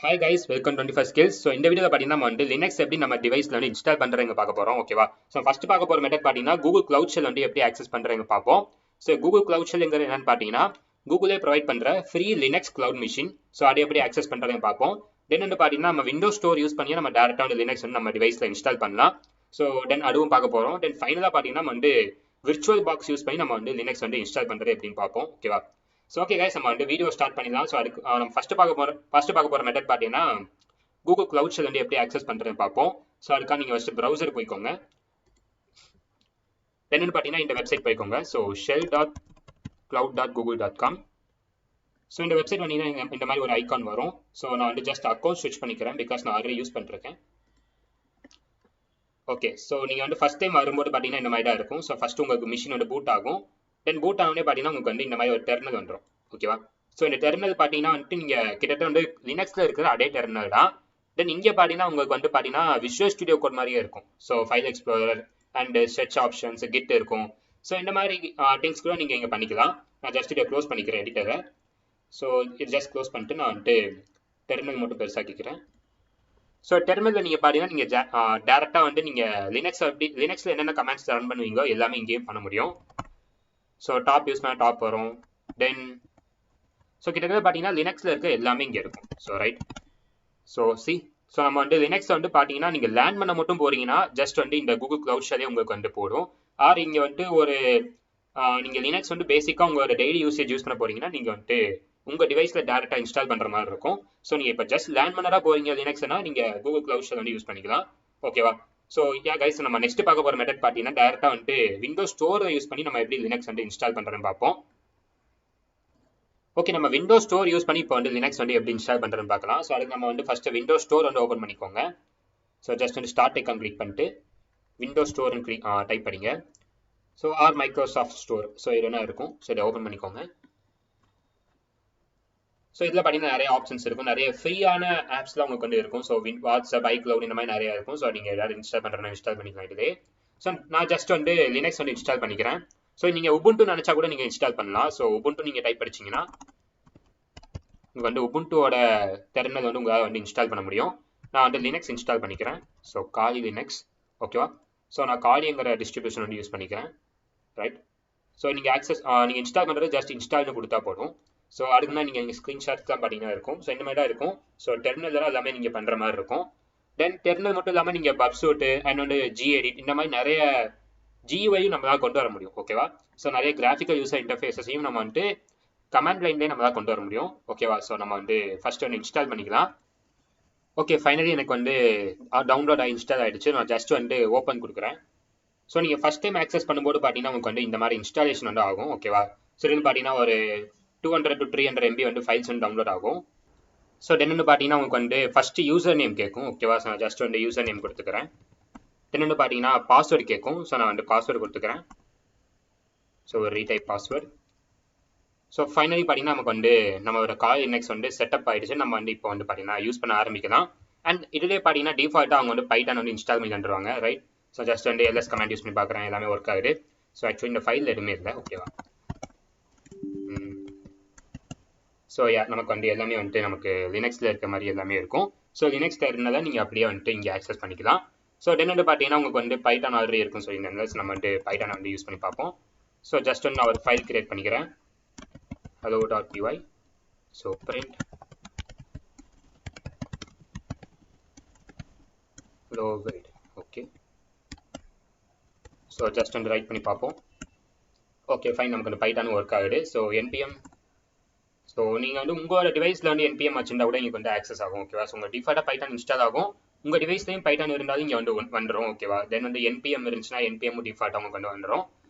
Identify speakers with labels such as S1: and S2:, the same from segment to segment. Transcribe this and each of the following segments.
S1: Hi guys, welcome to 25 Skills. So இந்த வீடியோல பாத்தீங்கன்னா நம்ம வந்து Linux எப்படி நம்ம டிவைஸ்ல வந்து இன்ஸ்டால் பண்றதுங்க பார்க்க போறோம். ஓகேவா? ஸோ ஃபர்ஸ்ட் பார்க்க போற மெத்தட் பாத்தீங்கன்னா Google Cloud Shell வந்து எப்படி ஆக்சஸ் பண்றதுங்க பார்ப்போம். ஸோ Google Cloud Shellங்கிறது என்னன்னு பாத்தீங்கன்னா கூகுளே ப்ரொவைட் பண்ற free Linux cloud machine. So அதை எப்படி ஆக்சஸ் பண்றதுங்க பார்ப்போம். தென் வந்து பாத்தீங்கன்னா நம்ம விண்டோஸ் ஸ்டோர் யூஸ் பண்ணி நம்ம டேரக்டா வந்து லினக்ஸ் வந்து நம்ம டிவைஸ்ல இன்ஸ்டால் பண்ணலாம். ஸோ தென் அதுவும் பார்க்க போறோம். தென் ஃபைனலா பாத்தீங்கன்னா நம்ம வந்து விர்ச்சுவல் பாக்ஸ் யூஸ் பண்ணி நம்ம வந்து லினக்ஸ் வந்து இன்ஸ்டால் பண்றது எப்படின்னு பார்ப்போம். ஓகேவா? ஸோ ஓகே கைஸ், நம்ம வந்து வீடியோ ஸ்டார்ட் பண்ணிடலாம். ஸோ அதுக்கு நம்ம ஃபர்ஸ்ட் பார்க்க போற மெத்தட் பாத்தீங்கன்னா Google Cloud Shell வந்து எப்படி ஆக்சஸ் பண்றதுன்னு பார்ப்போம். ஸோ அதுக்காக நீங்கள் ஃபஸ்ட்டு ப்ரௌசர் போய்க்கோங்க. தென் பார்த்தீங்கன்னா இந்த வெப்சைட் போய்க்கோங்க. So shell.cloud.google.com. ஸோ இந்த வெப்சைட் வந்தீங்கன்னா இந்த மாதிரி ஒரு ஐக்கான் வரும். ஸோ நான் வந்து ஜஸ்ட் அக்கௌண்ட் ஸ்விட்ச் பண்ணிக்கிறேன், பிகாஸ் நான் ஆல்ரெடி யூஸ் பண்ணிருக்கேன். ஓகே, ஸோ நீங்கள் வந்து ஃபர்ஸ்ட் டைம் வரும்போது பார்த்தீங்கன்னா இந்த மாதிரி தான் இருக்கும். ஸோ ஃபர்ஸ்ட் உங்களுக்கு மிஷின் வந்து பூட் ஆகும். தென் பூட் ஆனே பார்த்தீங்கன்னா உங்களுக்கு வந்து இந்த மாதிரி ஒரு டெர்மினல் வந்துடும். ஓகேவா? ஸோ இந்த டெர்மினல் பார்த்தீங்கன்னா வந்துட்டு நீங்கள் கிட்டத்தட்ட வந்து லினக்ஸில் இருக்கிற அதே டெர்மினல் தான். தென் இங்கே பார்த்தீங்கன்னா உங்களுக்கு வந்து பார்த்தீங்கன்னா விஷுவல் ஸ்டுடியோ கோட் மாதிரியே இருக்கும். So file explorer and search options git இருக்கும். ஸோ இந்த மாதிரி திங்ஸ் கூட நீங்கள் இங்கே பண்ணிக்கலாம். நான் ஜஸ்ட் இதை க்ளோஸ் பண்ணிக்கிறேன் எடிட்டரை. ஸோ இது ஜஸ்ட் க்ளோஸ் பண்ணிட்டு நான் வந்துட்டு டெர்மினல் மட்டும் பெருசாக்கிக்கிறேன். ஸோ டெர்மினலில் நீங்கள் பார்த்தீங்கன்னா நீங்கள் டேரெக்டாக வந்து நீங்கள் லினக்ஸில் என்னென்ன கமெண்ட்ஸ் ரன் பண்ணுவீங்களோ எல்லாமே இங்கேயும் பண்ண முடியும். ஸோ டாப் யூஸ் பண்ணால் டாப் வரும். தென் ஸோ கிட்டத்தட்ட பார்த்தீங்கன்னா லினக்ஸில் இருக்க எல்லாமே இங்கே இருக்கும். ஸோ ரைட், ஸோ ஸோ நம்ம வந்து லினக்ஸ் வந்து பார்த்தீங்கன்னா நீங்கள் லேர்ன் பண்ண மட்டும் போறீங்கன்னா ஜஸ்ட் வந்து இந்த கூகுள் கிளவுட் ஷெல்லே உங்களுக்கு வந்து போடும். ஆர் இங்கே வந்துட்டு ஒரு நீங்கள் லினக்ஸ் வந்து பேசிக்காக உங்களோட டெய்லி யூசேஜ் யூஸ் பண்ண போறீங்கன்னா நீங்கள் வந்துட்டு உங்கள் டிவைஸில் டேரெக்டாக இன்ஸ்டால் பண்ணுற மாதிரி இருக்கும். ஸோ நீங்கள் இப்போ ஜஸ்ட் லேர்ன் பண்ணறா போறீங்க லினக்ஸ்னா நீங்கள் கூகுள் கிளவுட் ஷெல் வந்து யூஸ் பண்ணிக்கலாம். ஓகேவா? ஸோ கைஸ், நம்ம நெக்ஸ்ட் பார்க்க போகிற மெத்தட் பார்த்தீங்கன்னா டேரெக்டாக வந்துட்டு விண்டோஸ் ஸ்டோரை யூஸ் பண்ணி நம்ம எப்படி லினக்ஸ் வந்து இன்ஸ்டால் பண்ணுறதுன்னு பார்ப்போம். ஓகே, நம்ம விண்டோஸ் ஸ்டோர் யூஸ் பண்ணி இப்போ வந்து லினக்ஸ் வந்து எப்படி இன்ஸ்டால் பண்ணுறதுன்னு பார்க்கலாம். ஸோ அதுக்கு நம்ம வந்து ஃபர்ஸ்ட் விண்டோஸ் ஸ்டோர் வந்து ஓப்பன் பண்ணிக்கோங்க. ஸோ ஜஸ்ட் வந்து ஸ்டார்ட் ஐக்கான் கிளிக் பண்ணிட்டு விண்டோஸ் ஸ்டோர்னு டைப் பண்ணிங்க. So or Microsoft store, so இது என்ன இருக்கும். ஸோ இதை ஓப்பன் பண்ணிக்கோங்க. ஸோ இதில் பார்த்தீங்கன்னா நிறைய ஆப்ஷன்ஸ் இருக்கும். நிறைய ஃப்ரீயான ஆப்ஸ்லாம் உங்களுக்கு வந்து இருக்கும். ஸோ வாட்ஸ்அப், ஐக்ளவுட் இந்த மாதிரி நிறைய இருக்கும். ஸோ நீங்கள் ஏதாவது இன்ஸ்டால் பண்ணுறேன்னா இன்ஸ்டால் பண்ணிக்கலாம் இதுவே. ஸோ நான் ஜஸ்ட் வந்து லினக்ஸ் வந்து இன்ஸ்டால் பண்ணிக்கிறேன். ஸோ நீங்கள் உபுண்டு நினச்சா கூட நீங்கள் இன்ஸ்டால் பண்ணலாம். ஸோ உபுண்டு நீங்கள் டைப் படிச்சிங்கன்னா உங்களுக்கு வந்து உபுண்டுவோட டெர்மினல் வந்து உங்களால் வந்து இன்ஸ்டால் பண்ண முடியும். நான் வந்து லினக்ஸ் இன்ஸ்டால் பண்ணிக்கிறேன். ஸோ காலி லினக்ஸ். ஓகேவா? ஸோ நான் காலிங்கிற டிஸ்ட்ரிபியூஷன் வந்து யூஸ் பண்ணிக்கிறேன். ரைட், ஸோ நீங்கள் இன்ஸ்டால் பண்ணுறது ஜஸ்ட் இன்ஸ்டால்னு கொடுத்தா போதும். ஸோ அதுக்குன்னா நீங்கள் இங்கே ஸ்க்ரீன்ஷாட்ஸ் தான் பார்த்தீங்கன்னா இருக்கும். ஸோ இந்த மாதிரி தான் இருக்கும். ஸோ டெர்மினல் தான் எல்லாமே நீங்கள் பண்ணுற மாதிரி இருக்கும். தென் டெர்மினல் மட்டும் இல்லாமல் நீங்கள் பப்சூட்டு அண்ட் வந்து ஜிஎடிட் இந்த மாதிரி நிறைய ஜியூஐயும் நம்மளால் கொண்டு வர முடியும். ஓகேவா? ஸோ நிறைய கிராஃபிக்கல் யூசர் இன்டர்ஃபேஸஸையும் நம்ம வந்துட்டு கமாண்ட் லைன்லேயே நம்மளால் கொண்டு வர முடியும். ஓகேவா? ஸோ நம்ம வந்து ஃபர்ஸ்ட் வந்து இன்ஸ்டால் பண்ணிக்கலாம். ஓகே, ஃபைனலி எனக்கு வந்து டவுன்லோட் இன்ஸ்டால் ஆகிடுச்சு. நான் ஜஸ்ட் வந்து ஓப்பன் கொடுக்குறேன். ஸோ நீங்கள் ஃபஸ்ட் டைம் ஆக்சஸ் பண்ணும்போது பார்த்தீங்கன்னா உங்களுக்கு வந்து இந்த மாதிரி இன்ஸ்டாலேஷன் வந்து ஆகும். ஓகேவா? ஸோ இதுன்னு பார்த்தீங்கன்னா ஒரு 200 to 300 MB வந்து ஃபைல்ஸ் வந்து டவுன்லோட் ஆகும். ஸோ தென் வந்து பார்த்தீங்கன்னா உங்களுக்கு வந்து ஃபஸ்ட்டு யூசர் நேம் கேட்கும். ஓகேவா? ஸோ நான் ஜஸ்ட் வந்து யூசர் நேம் கொடுத்துக்கிறேன். தென் வந்து பார்த்தீங்கன்னா பாஸ்வேர்டு கேட்கும். ஸோ நான் வந்து பாஸ்வேர்டு கொடுத்துக்கிறேன். ஸோ ஒரு ரீடைப் பாஸ்வேர்டு. ஸோ ஃபைனலி பார்த்தீங்கன்னா நமக்கு வந்து நம்மளோட கால் லினக்ஸ் வந்து செட்டப் ஆகிடுச்சு. நம்ம வந்து இப்போ வந்து பார்த்தீங்கன்னா யூஸ் பண்ண ஆரம்பிக்கலாம். அண்ட் இதுலேயே பார்த்தீங்கன்னா டிஃபால்ட்டாக அவங்க வந்து பைத்தான் வந்து இன்ஸ்டால் பண்ணி தந்துருவாங்க. ரைட், ஸோ ஜஸ்ட் வந்து எல்எஸ் கமெண்ட் யூஸ் பண்ணி பார்க்குறேன், எல்லாமே ஒர்க் ஆகுது. ஸோ ஆக்சுவலி இந்த ஃபைல் எதுவுமே இல்லை. ஓகேவா? ஸோ நமக்கு வந்து எல்லாமே வந்துட்டு நமக்கு லினக்ஸில் இருக்க மாதிரி எல்லாமே இருக்கும். ஸோ லினக்ஸ் டெர்மினலை நீங்கள் அப்படியே வந்துட்டு இங்கே ஆக்சஸ் பண்ணிக்கலாம். ஸோ தென் வந்து பார்த்தீங்கன்னா உங்களுக்கு வந்து பைத்தான் ஆல்ரெடி இருக்கும். ஸோ இந்த நம்ம வந்து பைத்தானை வந்து யூஸ் பண்ணி பார்ப்போம். ஸோ ஜஸ்ட் வந்து நான் ஒரு ஃபைல் கிரியேட் பண்ணிக்கிறேன். hello.py. So print hello world. Okay, so just வந்து ரைட் பண்ணி பார்ப்போம். ஓகே ஃபைன், நமக்கு வந்து பைத்தான் ஒர்க் ஆகுது. So npm. ஸோ நீங்கள் வந்து உங்களோட டிவைஸில் வந்து npm வச்சுருந்தா கூட இங்கே வந்து ஆக்சஸ் ஆகும். ஓகேவா? ஸோ உங்கள் டிஃபால்ட்டாக பைத்தான் இன்ஸ்டால் ஆகும். உங்கள் டிவைஸ்லையும் பைத்தான் இருந்தாலும் இங்கே வந்து வந்துடும். ஓகேவா? தென் வந்து npm இருந்துச்சுன்னா npm டிஃபால்ட்டாக உங்களுக்கு வந்து வந்துடும்.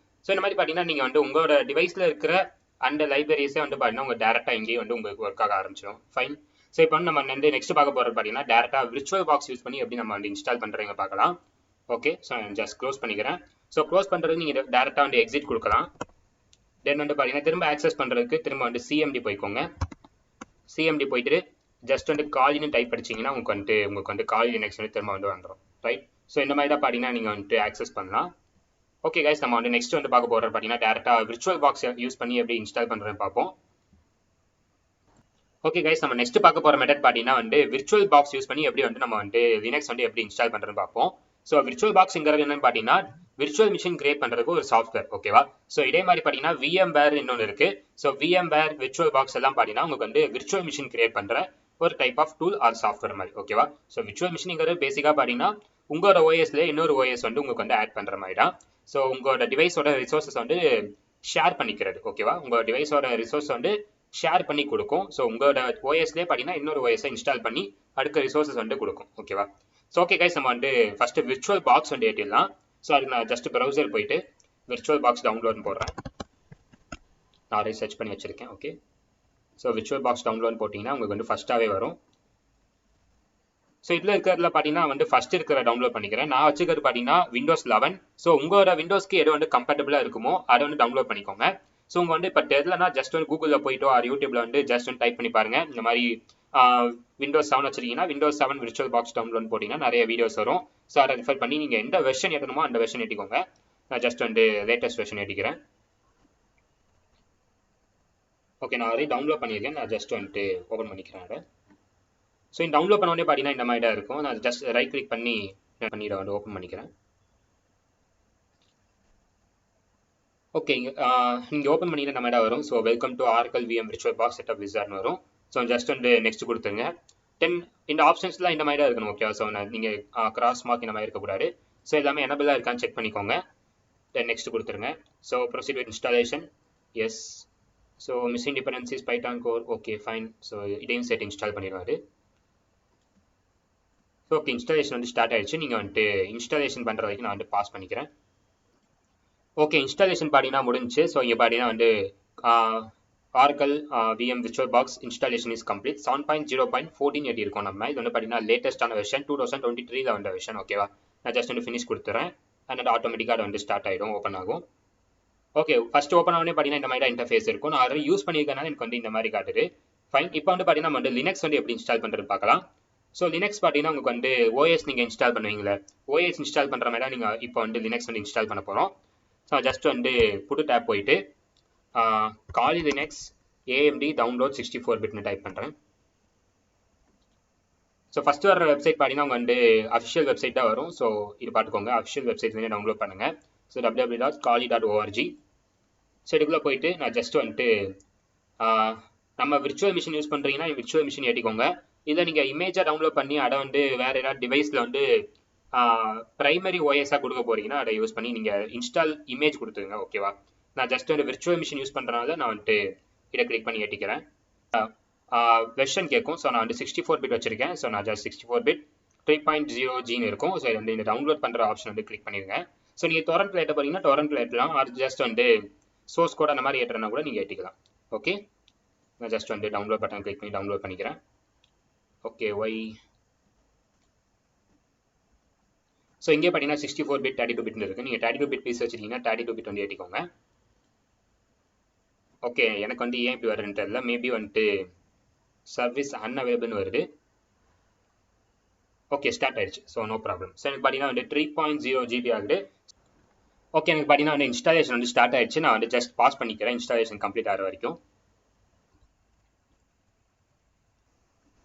S1: ஸோ இந்த மாதிரி பார்த்தீங்கன்னா நீங்கள் வந்து உங்களோட டிவைஸில் இருக்கிற அந்த லைப்ரரிஸே வந்து பார்த்தீங்கன்னா உங்கள் டேரெக்டாக இங்கேயே வந்து உங்களுக்கு ஒர்க் ஆக ஆரம்பிச்சிடும். ஃபைன். ஸோ இப்போ வந்து நம்ம வந்து நெக்ஸ்ட் பார்க்க போகிறது பார்த்தீங்கன்னா டேரெக்டாக விர்ச்சுவல் பாக்ஸ் யூஸ் பண்ணி எப்படி நம்ம வந்து இன்ஸ்டால் பண்ணுறீங்க பார்க்கலாம். ஓகே, ஸோ நான் ஜஸ்ட் க்ளோஸ் பண்ணிக்கிறேன். ஸோ க்ளோஸ் பண்ணுறது நீங்கள் டேரெக்டாக வந்து எக்ஸிட் கொடுக்கலாம். தென் வந்து பார்த்தீங்கன்னா திரும்ப ஆக்சஸ் பண்ணுறதுக்கு திரும்ப வந்து சிஎம்டி போய்க்கோங்க. சிஎம்டி போயிட்டு ஜஸ்ட் வந்து காலின்னு டைப் படிச்சிங்கன்னா உங்களுக்கு வந்து காலி லினக்ஸ் வந்து திரும்ப வந்து வந்துடும். ரைட், ஸோ இந்த மாதிரி தான் பார்த்தீங்கன்னா நீங்கள் வந்துட்டு ஆக்சஸ் பண்ணலாம். ஓகே கைஸ், நம்ம வந்து நெக்ஸ்ட் வந்து பார்க்க போகிறது பார்த்தீங்கன்னா டேரெக்டாக விர்ச்சுவல் பாக்ஸ் யூஸ் பண்ணி எப்படி இன்ஸ்டால் பண்ணுறதுன்னு பார்ப்போம். ஓகே கைஸ், நம்ம நெக்ஸ்ட் பார்க்க போற மெத்தட் பார்த்தீங்கன்னா வந்து விர்ச்சுவல் பாக்ஸ் யூஸ் பண்ணி எப்படி வந்து நம்ம வந்து லினக்ஸ் வந்து எப்படி இன்ஸ்டால் பண்றதுன்னு பார்ப்போம். ஸோ விர்ச்சுவல் பாக்ஸ்ங்கிறது என்னன்னு பார்த்தீங்கன்னா விர்ச்சுவல் மிஷின் கிரியேட் பண்றதுக்கு ஒரு சாஃப்ட்வேர், ஓகேவா? ஸோ இதே மாதிரி பார்த்தீங்கன்னா VMware இன்னொன்று இருக்கு. ஸோ VMware விர்ச்சுவல் பாக்ஸ் எல்லாம் பார்த்தீங்கன்னா உங்களுக்கு வந்து விர்ச்சுவல் மிஷின் கிரியேட் பண்ற ஒரு type of tool or software மாதிரி, ஓகேவா? ஸோ விர்ச்சுவல் மிஷின்ங்கிறது பேசிக்காக பார்த்தீங்கன்னா உங்களோட ஓஎஸ்ல இன்னொரு ஓஎஸ் வந்து உங்களுக்கு வந்து ஆட் பண்ற மாதிரி தான். ஸோ உங்களோட டிவைஸோட ரிசோர்ஸஸ் வந்து ஷேர் பண்ணிக்கிறது, ஓகேவா? உங்களோட டிவைஸோட ரிசோர்ஸ் வந்து ஷேர் பண்ணி கொடுக்கும். ஸோ உங்களோட ஓஎஸ்லேயே பார்த்தீங்கன்னா இன்னொரு ஓஎஸை இன்ஸ்டால் பண்ணி அடுத்த ரிசோர்ஸஸ் வந்து கொடுக்கும், ஓகேவா? ஸோ ஓகே கைஸ், நம்ம வந்து ஃபர்ஸ்ட் விர்ச்சுவல் பாக்ஸ் வந்து ஏற்றிடலாம். ஸோ அதுக்கு நான் ஜஸ்ட் ப்ரௌசர் போயிட்டு விர்ச்சுவல் பாக்ஸ் டவுன்லோட் போடுறேன். நான் அதை சர்ச் பண்ணி வச்சிருக்கேன். Okay, so virtual box download போட்டிங்கன்னா உங்களுக்கு வந்து ஃபர்ஸ்ட்டாகவே வரும். ஸோ இதில் இருக்கிறதுல பார்த்தீங்கன்னா வந்து ஃபர்ஸ்ட் இருக்கிற டவுன்லோட் பண்ணிக்கிறேன். நான் வச்சுக்கிறது பார்த்தீங்கன்னா Windows 11. ஸோ உங்களோட விண்டோஸ்க்கு எது வந்து கம்பேட்டபிளாக இருக்குமோ அதை வந்து டவுன்லோட் பண்ணிக்கோங்க. ஸோ உங்கள் வந்து இப்போ தெரியலனா ஜஸ்ட் வந்து கூகுளில் போயிட்டோ ஆர் யூடியூப்ல வந்து ஜஸ்ட் வந்து டைப் பண்ணி பாருங்க. இந்த மாதிரி Windows 7 வச்சிருக்கீங்கன்னா Windows 7 virtual box download போட்டிங்கன்னா நிறைய வீடியோஸ் வரும். ஸோ அதை ரெஃபர் பண்ணி நீங்கள் எந்த வெர்ஷன் ஏற்றணுமோ அந்த வெர்ஷன் ஏற்றிக்கோங்க. நான் ஜஸ்ட் வந்து லேட்டஸ்ட் வெர்ஷன் ஏற்றிக்கிறேன். ஓகே, நான் அதை டவுன்லோட் பண்ணியிருக்கேன். நான் ஜஸ்ட் வந்துட்டு ஓப்பன் பண்ணிக்கிறேன் அதை. ஸோ இந்த டவுன்லோட் பண்ண உடனே பார்த்தீங்கன்னா இந்த மாதிரி தான் இருக்கும். நான் ஜஸ்ட் ரைட் கிளிக் பண்ணி இதை வந்து ஓப்பன் பண்ணிக்கிறேன். ஓகே, நீங்கள் ஓப்பன் பண்ணிங்கன்னா இந்த மாதிரி தான் வரும். So welcome to Oracle VM virtual box setup விசார்னு வரும். ஸோ ஜஸ்ட் வந்து நெக்ஸ்ட் கொடுத்துருங்க. இந்த ஆப்ஷன்ஸ்லாம் இந்த மாதிரி தான் இருக்கணும், ஓகேவா? ஸோ நீங்கள் கிராஸ் மார்க் இந்த மாதிரி இருக்கக்கூடாது. ஸோ எல்லாமே எனபிளாக இருக்கான்னு செக் பண்ணிக்கோங்க. தென் நெக்ஸ்ட் கொடுத்துருங்க. So proceed with installation, yes. So missing dependencies Python core, okay fine. So இதையும் செட் இன்ஸ்டால் பண்ணிடுவாரு. ஸோ ஓகே, இன்ஸ்டாலேஷன் வந்து ஸ்டார்ட் ஆயிடுச்சு. நீங்கள் வந்துட்டு இன்ஸ்டாலேஷன் பண்ணுற வரைக்கும் நான் வந்து பாஸ் பண்ணிக்கிறேன். ஓகே, இன்ஸ்டாலேஷன் பார்த்தீங்கன்னா முடிஞ்சு. ஸோ இங்கே பார்த்தீங்கன்னா வந்து Oracle VM virtual box installation is complete. 7.0.14 எட்டி இருக்கும். நம்ம இது வந்து பார்த்தீங்கன்னா லேட்டஸ்டான வெர்ஷன் 2023 வந்த வெர்ஷன், ஓகேவா? நான் ஜஸ்ட் வந்து ஃபினிஷ் கொடுத்துறேன். அண்ட் ஆட்டோமேட்டிக்காக அது வந்து ஸ்டார்ட் ஆகிடும், ஓப்பன் ஆகும். ஓகே, ஃபர்ஸ்ட் ஓப்பன் ஆனே பார்த்தீங்கன்னா இந்த மாதிரி இன்டர்ஃபேஸ் இருக்கும். நான் ஆல்ரெடி யூஸ் பண்ணியிருக்கனால எனக்கு வந்து இந்த மாதிரி காட்டுது. ஃபைன். இப்போ வந்து பார்த்தீங்கன்னா நம்ம வந்து லினக்ஸ் வந்து எப்படி இன்ஸ்டால் பண்ணுறது பார்க்கலாம். ஸோ லினக்ஸ் பார்த்தீங்கன்னா உங்களுக்கு வந்து ஓஎஸ் நீங்கள் இன்ஸ்டால் பண்ணுவீங்களே, ஓஎஸ் இன்ஸ்டால் பண்ணுற மாதிரி தான் நீங்கள் இப்போ வந்து லினக்ஸ் வந்து இன்ஸ்டால் பண்ண போகிறோம். ஸோ ஜஸ்ட் வந்து புது டேப் போயிட்டு காலி லினக்ஸ் AMD டவுன்லோட் 64 பிட்னு டைப் பண்ணுறேன். ஸோ ஃபஸ்ட்டு வர வெப்சைட் பார்த்தீங்கன்னா அவங்க வந்து அஃபிஷியல் வெப்சைட் தான் வரும். ஸோ இது பார்த்துக்கோங்க, அஃபிஷியல் வெப்சைட்லேயே டவுன்லோட் பண்ணுங்கள். So www.kali.org. ஸோ இதுக்குள்ளே போயிட்டு நான் ஜஸ்ட் வந்துட்டு நம்ம விர்ச்சுவல் மிஷின் யூஸ் பண்ணுறீங்கன்னா விர்ச்சுவல் மிஷின் ஏற்றிக்கோங்க. இதில் நீங்கள் இமேஜாக டவுன்லோட் பண்ணி அதை வந்து வேறு ஏதாவது டிவைஸில் வந்து ப்ரைமரி ஓஎஸாக கொடுக்க போகிறீங்கன்னா அதை யூஸ் பண்ணி நீங்கள் இன்ஸ்டால் இமேஜ் கொடுத்துருங்க, ஓகேவா? நான் ஜஸ்ட் வந்து விர்ச்சுவல் மிஷின் யூஸ் பண்ணுறதுனால நான் வந்துட்டு இதை கிளிக் பண்ணி ஏற்றிக்கிறேன். வெர்ஷன் கேட்கும். ஸோ நான் வந்து 64 பிட் வச்சிருக்கேன். ஸோ நான் ஜஸ்ட் 64 பிட் 3.0Gன்னு இருக்கும். ஸோ வந்து இந்த டவுன்லோட் பண்ணுற ஆப்ஷன் வந்து கிளிக் பண்ணிடுங்க. ஸோ நீங்கள் டொரண்ட்டில் ஏற்ற போகிறீங்கன்னா டொரண்ட்டில் ஏற்றலாம். அது ஜஸ்ட் வந்து சோர்ஸ் கோட் அந்த மாதிரி ஏற்றுறனா கூட நீங்கள் ஏற்றிக்கலாம். ஓகே, நான் ஜஸ்ட் வந்து டவுன்லோட் பட்டன் கிளிக் பண்ணி டவுன்லோட் பண்ணிக்கிறேன். Okay, why. ஸோ இங்கே பார்த்தீங்கன்னா 64 பிட் 32 பிட்னு இருக்குது. நீங்கள் 32 பிட் பீஸ் வச்சிருக்கீங்கன்னா 32 பிட் வந்து ஏற்றிக்கோங்க. ஓகே, எனக்கு வந்து ஏன் இப்படி வருதுன்னு தெரியல. மேபி வந்துட்டு சர்வீஸ் அன்அவைலபிள்னு வருது. ஓகே, ஸ்டார்ட் ஆயிடுச்சு. So no problem. ஸோ எனக்கு பார்த்தீங்கன்னா வந்து 3.0 GB ஆகுது. ஓகே, எனக்கு பார்த்தீங்கன்னா வந்து இன்ஸ்டாலேஷன் வந்து ஸ்டார்ட் ஆயிடுச்சு. நான் வந்து ஜஸ்ட் பாஸ் பண்ணிக்கிறேன் இன்ஸ்டாலேஷன் கம்ப்ளீட் ஆகிற வரைக்கும்.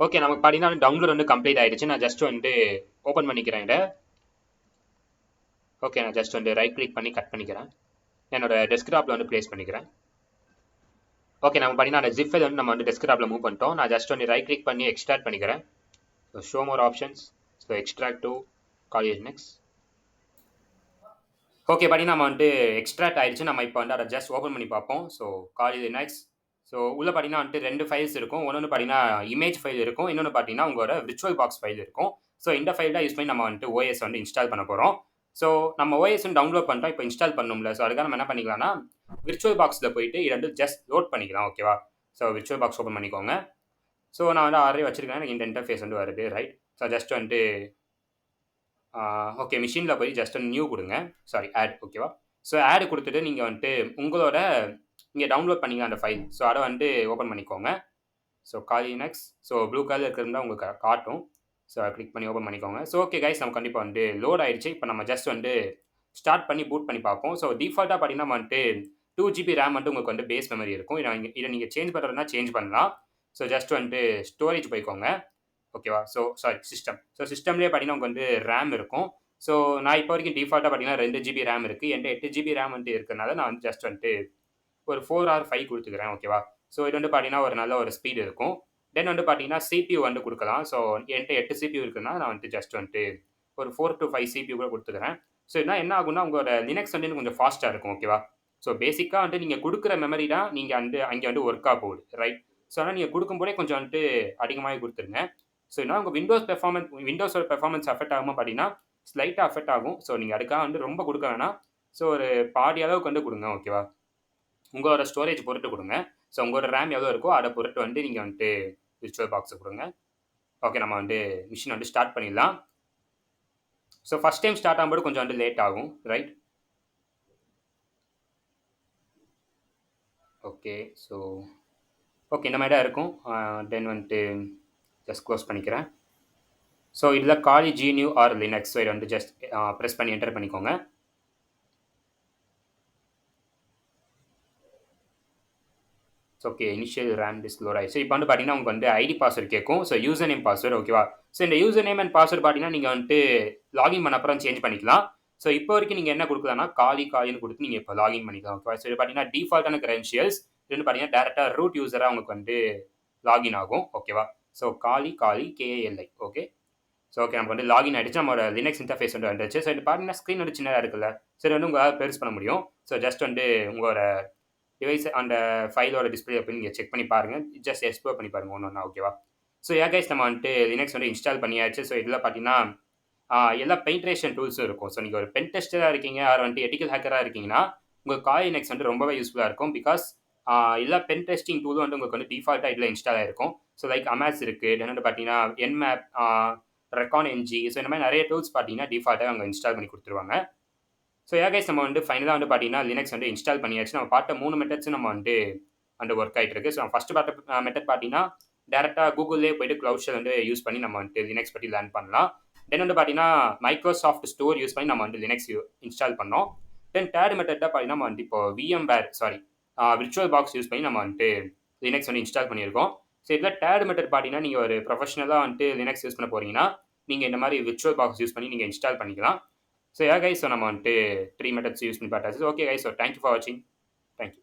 S1: ஓகே, நமக்கு பார்த்தீங்கன்னா டவுன்லோட் வந்து கம்ப்ளீட் ஆயிடுச்சு. நான் ஜஸ்ட் வந்து ஓப்பன் பண்ணிக்கிறேன் இதை. ஓகே, நான் ஜஸ்ட் வந்து ரைட் கிளிக் பண்ணி கட் பண்ணிக்கிறேன். என்னோட டெஸ்க்டாப்பில் வந்து பிளேஸ் பண்ணிக்கிறேன். ஓகே, நம்ம பார்த்தீங்கன்னா அந்த ஜிப் ஃபைல் வந்து நம்ம வந்து டெஸ்க்டாப்பில் மூவ் பண்ணிட்டோம். நான் ஜஸ்ட் வந்து ரைட் கிளிக் பண்ணி எக்ஸ்ட்ராக்ட் பண்ணிக்கிறேன். So show more options. So extract to காலி லினக்ஸ். ஓகே, பார்த்தீங்கன்னா நம்ம வந்துட்டு எக்ஸ்ட்ராக்ட் ஆயிடுச்சு. நம்ம இப்போ வந்து அதை ஜஸ்ட் ஓப்பன் பண்ணி பார்ப்போம். ஸோ காலி லினக்ஸ். ஸோ உள்ளே பார்த்தீங்கன்னா வந்துட்டு 2 ஃபைல்ஸ் இருக்கும். ஒன்று பார்த்தீங்கன்னா இமேஜ் ஃபைல் இருக்கும், இன்னொன்று பார்த்தீங்கன்னா உங்களோட விர்ச்சுவல் பாக்ஸ் ஃபைல் இருக்கும். ஸோ இந்த ஃபைல் தான் யூஸ் பண்ணி நம்ம வந்துட்டு ஓஎஸ் வந்து இன்ஸ்டால் பண்ண போகிறோம். ஸோ நம்ம ஓஎஸ் வந்து டவுன்லோட் பண்ணிட்டோம், இப்போ இன்ஸ்டால் பண்ணணும்ல. ஸோ அதுக்காக நம்ம என்ன பண்ணிக்கலாம்னா விர்ச்சுவல் பாக்ஸில் போயிட்டு இதை வந்து ஜஸ்ட் லோட் பண்ணிக்கலாம், ஓகேவா? ஸோ விர்ச்சுவல் பாக்ஸ் ஓப்பன் பண்ணிக்கோங்க. ஸோ நான் வந்து ஆல்ரெடி வச்சிருக்கேன். எனக்கு இந்த இன்டர்ஃபேஸ் வந்து வருது, ரைட்? ஸோ ஜஸ்ட் வந்துட்டு ஓகே, மிஷினில் போய் ஜஸ்ட் நியூ கொடுங்க, சாரி ஆட், ஓகேவா? ஸோ ஆட் கொடுத்துட்டு நீங்கள் வந்துட்டு உங்களோட நீங்கள் டவுன்லோட் பண்ணிங்க அந்த ஃபைல். ஸோ அதை வந்து ஓப்பன் பண்ணிக்கோங்க. ஸோ காலி லினக்ஸ். ஸோ ப்ளூ கலர் இருக்கிறதா உங்களுக்கு காட்டும். ஸோ அதை கிளிக் பண்ணி ஓப்பன் பண்ணிக்கோங்க. ஸோ ஓகே கைஸ், நம்ம கண்டிப்பாக வந்து லோட் ஆயிடுச்சு. இப்போ நம்ம ஜஸ்ட் வந்து ஸ்டார்ட் பண்ணி பூட் பண்ணி பார்ப்போம். ஸோ டிஃபால்ட்டாக பார்த்தீங்கன்னா வந்துட்டு 2 GB ரேம் வந்து உங்களுக்கு வந்து பேஸ் மெமரி இருக்கும். இதை நீங்கள் சேஞ்ச் பண்ணுறதுனா சேஞ்ச் பண்ணலாம். ஸோ ஜஸ்ட் வந்துட்டு ஸ்டோரேஜ் போய்க்கோங்க. ஓகேவா? So sorry system. ஸோ சிஸ்டம்லேயே பார்த்தீங்கன்னா உங்களுக்கு வந்து ரேம் இருக்கும். ஸோ நான் இப்போ வரைக்கும் டிஃபால்ட்டாக பார்த்தீங்கன்னா 2 ஜிபி ரேம் இருக்குது. என்கிட்ட 8 ஜிபி ரேம் வந்துட்டு இருக்கிறனால நான் வந்து ஜஸ்ட் வந்துட்டு ஒரு 4 ஆர் 5 கொடுத்துக்கிறேன். ஓகேவா? ஸோ இது வந்து பார்த்தீங்கன்னா ஒரு நல்ல ஒரு ஸ்பீடு இருக்கும். தென் வந்து பார்த்தீங்கன்னா சிபியூ வந்து கொடுக்கலாம். ஸோ என்கிட்ட 8 சிபியூ இருக்குன்னா நான் வந்துட்டு ஜஸ்ட் வந்துட்டு ஒரு 4 to 5 சிபியூ கூட கொடுத்துக்கிறேன். ஸோ இதனால் என்ன ஆகும்னா உங்களோட லினக்ஸ் வந்து கொஞ்சம் ஃபாஸ்ட்டாக இருக்கும். ஓகேவா? ஸோ பேசிக்காக வந்துட்டு நீங்கள் கொடுக்குற மெமரி தான் நீங்கள் வந்து அங்கே வந்து ஒர்க் ஆக போகுது. ரைட்? ஸோ ஆனால் நீங்கள் கொடுக்கும்போதே கொஞ்சம் வந்துட்டு அதிகமாகவே கொடுத்துருங்க. ஸோ இதனால் உங்கள் விண்டோஸோட பெர்ஃபார்மன்ஸ் அஃபெக்ட் ஆகுமா பார்த்தீங்கன்னா ஸ்லைட்டாக அஃபெக்ட் ஆகும். ஸோ நீங்கள் அதுக்காக வந்து ரொம்ப கொடுக்க வேணாம். ஸோ ஒரு பாதி அளவுக்கு வந்து கொடுங்க. ஓகேவா? உங்களோட ஸ்டோரேஜ் பொறுத்து கொடுங்க. ஸோ உங்களோட ரேம் எவ்வளோ இருக்கோ அதை பொறுத்து வந்து நீங்கள் வந்துட்டு விர்ச்சுவல் பாக்ஸை கொடுங்க. ஓகே, நம்ம வந்து மிஷின் வந்து ஸ்டார்ட் பண்ணிடலாம். ஸோ ஃபஸ்ட் டைம் ஸ்டார்ட் ஆகும்போது கொஞ்சம் வந்து லேட் ஆகும். ரைட்? ஓகே, ஸோ ஓகே இந்த மாதிரி தான் இருக்கும். தென் வந்துட்டு ஜஸ்ட் க்ளோஸ் பண்ணிக்கிறேன். ஸோ இதில் காலி ஜினியூ ஆர் லினக்ஸ். ஸோ இதை வந்து ஜஸ்ட் ப்ரெஸ் பண்ணி என்டர் பண்ணிக்கோங்க. Okay, initial RAM disk load ஆயிடுச்சு. இப்போ வந்து பார்த்தீங்கன்னா உங்களுக்கு வந்து ஐடி பாஸ்வேர்டு கேட்கும். So user name password. ஓகேவா? ஸோ இந்த யூசர் நேம் அண்ட் பாஸ்வேர்டு பார்த்தீங்கன்னா நீங்கள் வந்துட்டு லாகின் பண்ண அப்புறம் சேஞ்ச் பண்ணிக்கலாம். ஸோ இப்போ வரைக்கும் நீங்கள் என்ன கொடுக்கலாம்னா காலின்னு கொடுத்து நீங்கள் இப்போ லாகின் பண்ணிக்கலாம். ஓகேவா? ஸோ இது பார்த்தீங்கன்னா டிஃபால்ட்டான கிரெடென்ஷியல்ஸ். இது வந்து பார்த்தீங்கன்னா டேரெக்டாக ரூட் யூசராக உங்களுக்கு வந்து லாகின் ஆகும். ஓகேவா? ஸோ காலி KALI. ஓகே, ஸோ ஓகே நம்ம வந்து லாகின் ஆகிடுச்சு. நம்மளோட லினக்ஸ் இன்டர்ஃபேஸ் வந்து வந்துருச்சு. ஸோ இது பார்த்தீங்கன்னா ஸ்க்ரீன் வந்து சின்னதாக இருக்குல்ல. சரி வந்து உங்களால் பெருசு பண்ண முடியும். ஸோ ஜஸ்ட் வந்து உங்களோட டிவைஸ் அந்த ஃபைலோட டிஸ்பிளே போய் நீங்கள் செக் பண்ணி பாருங்கள். ஜஸ்ட் எக்ஸ்ப்ளோர் பண்ணி பாருங்கள் ஒன்று. ஓகேவா? ஸோ கைஸ் நம்ம வந்துட்டு லினக்ஸ் வந்து இன்ஸ்டால் பண்ணியாச்சு. ஸோ இதில் பார்த்தீங்கன்னா எல்லா பெயிண்ட்ரேஷன் டூல்ஸும் இருக்கும். ஸோ நீங்கள் ஒரு பென் டெஸ்டராக இருக்கீங்க ஆர் வந்துட்டு எட்டிக்கல் ஹேக்கராக இருக்கீங்கன்னா உங்கள் காலி லினக்ஸ் வந்து ரொம்பவே யூஸ்ஃபுல்லாக இருக்கும். பிகாஸ் எல்லா பென் டெஸ்டிங் டூலும் வந்து உங்களுக்கு வந்து டிஃபால்ட்டாக இதில் இன்ஸ்டால் ஆகிருக்கும். ஸோ லைக் அமேஸ் இருக்குது, தென் வந்து பார்த்தீங்கன்னா என்மேப், ரெக்கான் என்ஜி. ஸோ இந்த மாதிரி நிறைய டூல்ஸ் பார்த்தீங்கன்னா டிஃபால்ட்டாக அவங்க இன்ஸ்டால் பண்ணி கொடுத்துருவாங்க. ஸோ கைஸ் நம்ம வந்து ஃபைனலாக வந்து பார்த்தீங்கன்னா லினக்ஸ் வந்து இன்ஸ்டால் பண்ணியாச்சு. நம்ம பார்த்த 3 மெத்தட்ஸ் நம்ம வந்து அந்த ஒர்க் ஆகிட்டு இருக்கு. ஸோ ஃபஸ்ட்டு பார்த்த மெத்தட் பார்த்தீங்கன்னா டேரெக்டாக கூகுள்லேயே போய்ட்டு க்ளவுட் ஷெல் வந்து யூஸ் பண்ணி நம்ம வந்துட்டு லினக்ஸ் பற்றி லேர்ன் பண்ணலாம். தென் வந்து பார்த்தீங்கன்னா மைக்ரோசாஃப்ட் ஸ்டோர் யூஸ் பண்ணி நம்ம வந்து லினக்ஸ் இன்ஸ்டால் பண்ணோம். தென் தேர்ட் மெத்தட் தான் பார்த்தீங்கன்னா நம்ம வந்து இப்போ விர்ச்சுவல் பாக்ஸ் யூஸ் பண்ணி நம்ம வந்துட்டு லினக்ஸ் வந்து இன்ஸ்டால் பண்ணியிருக்கோம். ஸோ இதில் தேர்ட் மெத்தட் பார்த்தீங்கன்னா நீங்கள் ஒரு ப்ரொஃபஷனலாக வந்துட்டு லினக்ஸ் யூஸ் பண்ண போகிறீங்கன்னா நீங்கள் இந்த மாதிரி விர்ச்சுவல் பாக்ஸ் யூஸ் பண்ணி நீங்கள் இன்ஸ்டால் பண்ணிக்கலாம். ஸோ கைஸ், ஸோ நம்ம வந்துட்டு 3 மெத்தட்ஸ் யூஸ் பண்ணி பார்த்தாச்சு. Okay guys, so thank you for வாட்சிங். தேங்க்யூ.